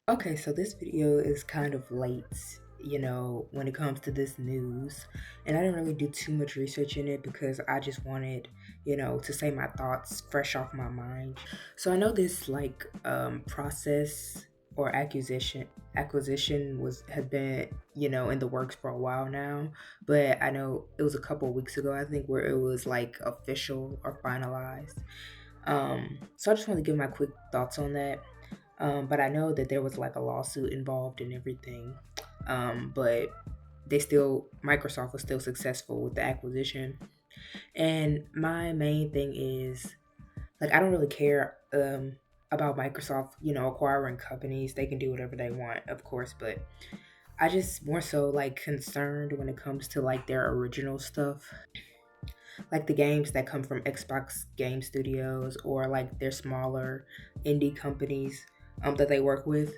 Okay, so this video is kind of late, when it comes to this news. And I didn't really do too much research in it because I just wanted, to say my thoughts fresh off my mind. So I know this process or acquisition was had been, in the works for a while now, but I know it was a couple weeks ago, I think, where it was like official or finalized. So I just want to give my quick thoughts on that. But I know that there was like a lawsuit involved and everything. But Microsoft was still successful with the acquisition. And my main thing is like, I don't really care about Microsoft, acquiring companies. They can do whatever they want, of course, but I just more so like concerned when it comes to like their original stuff, like the games that come from Xbox Game Studios or like their smaller indie companies that they work with.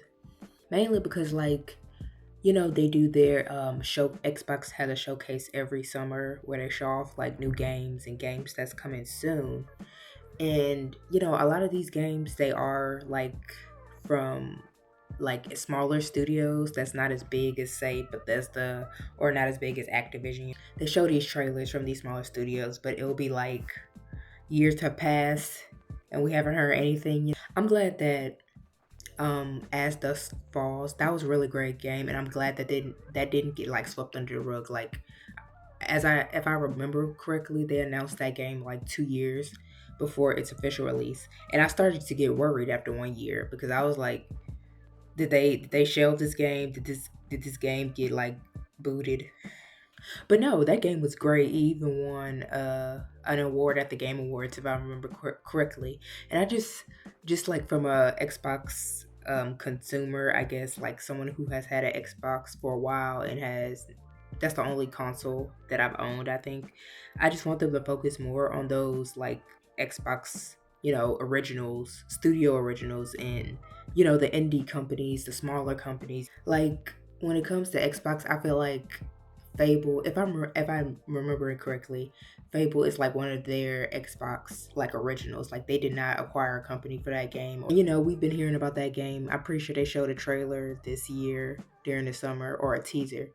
Mainly because they do their show. Xbox has a showcase every summer where they show off like new games and games that's coming soon. And a lot of these games, they are like from like smaller studios that's not as big as, say, Bethesda, or not as big as Activision. They show these trailers from these smaller studios, but it'll be like years have passed and we haven't heard anything. I'm glad that As Dusk Falls, that was a really great game, and I'm glad that didn't get like swept under the rug. Like, if I remember correctly, they announced that game like 2 years before its official release, and I started to get worried after 1 year because I was like, did they shelve this game? Did this game get like booted? But no, that game was great. It even won an award at the Game Awards, if I remember correctly. And I just like from a Xbox consumer, I guess, like someone who has had an Xbox for a while and that's the only console that I've owned, I think. I just want them to focus more on those like Xbox, originals, studio originals, and the indie companies, the smaller companies. Like when it comes to Xbox, I feel like Fable, if I'm remembering correctly, Fable is like one of their Xbox like originals. Like they did not acquire a company for that game. We've been hearing about that game. I'm pretty sure they showed a trailer this year during the summer, or a teaser.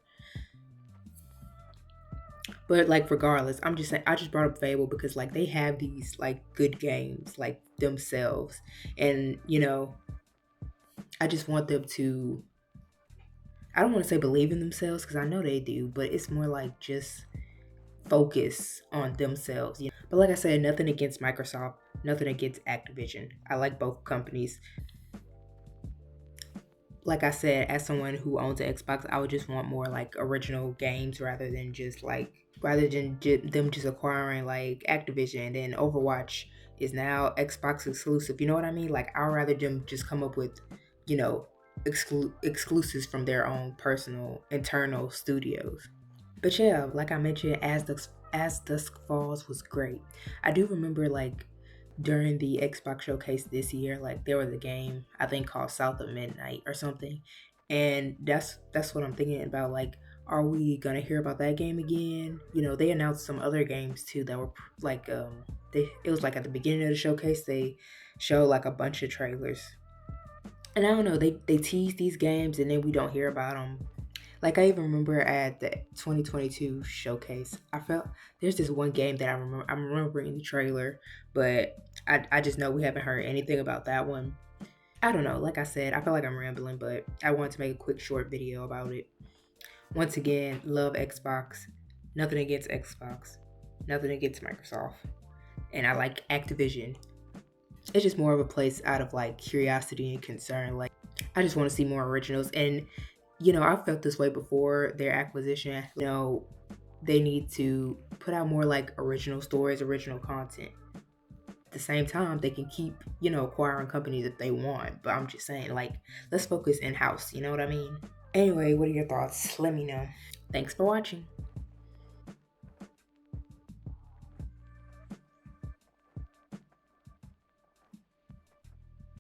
But like regardless, I'm just saying, I just brought up Fable because like they have these like good games like themselves. And I just want them to, I don't want to say believe in themselves because I know they do, but it's more like just focus on themselves. But like I said, nothing against Microsoft, nothing against Activision. I like both companies. Like I said, as someone who owns an Xbox, I would just want more like original games rather than them just acquiring like Activision, and then Overwatch is now Xbox exclusive. You know what I mean? Like I'd rather them just come up with, you know, exclusives from their own personal internal studios. But yeah, like I mentioned, As Dusk Falls was great. I do remember like during the Xbox showcase this year, like there was a game I think called South of Midnight or something, and that's what I'm thinking about. Like, are we gonna hear about that game again? They announced some other games too that were like it was like at the beginning of the showcase they showed like a bunch of trailers, and I don't know, they tease these games and then we don't hear about them. Like I even remember at the 2022 showcase, I felt there's this one game that I'm remembering the trailer, but I just know we haven't heard anything about that one. I don't know. Like I said, I feel like I'm rambling, but I wanted to make a quick short video about it. Once again, love Xbox. Nothing against Xbox. Nothing against Microsoft. And I like Activision. It's just more of a place out of like curiosity and concern. Like I just want to see more originals. And I felt this way before their acquisition. They need to put out more like original stories, original content. At the same time, they can keep, acquiring companies if they want. But I'm just saying, like, let's focus in house. You know what I mean? Anyway, what are your thoughts? Let me know. Thanks for watching.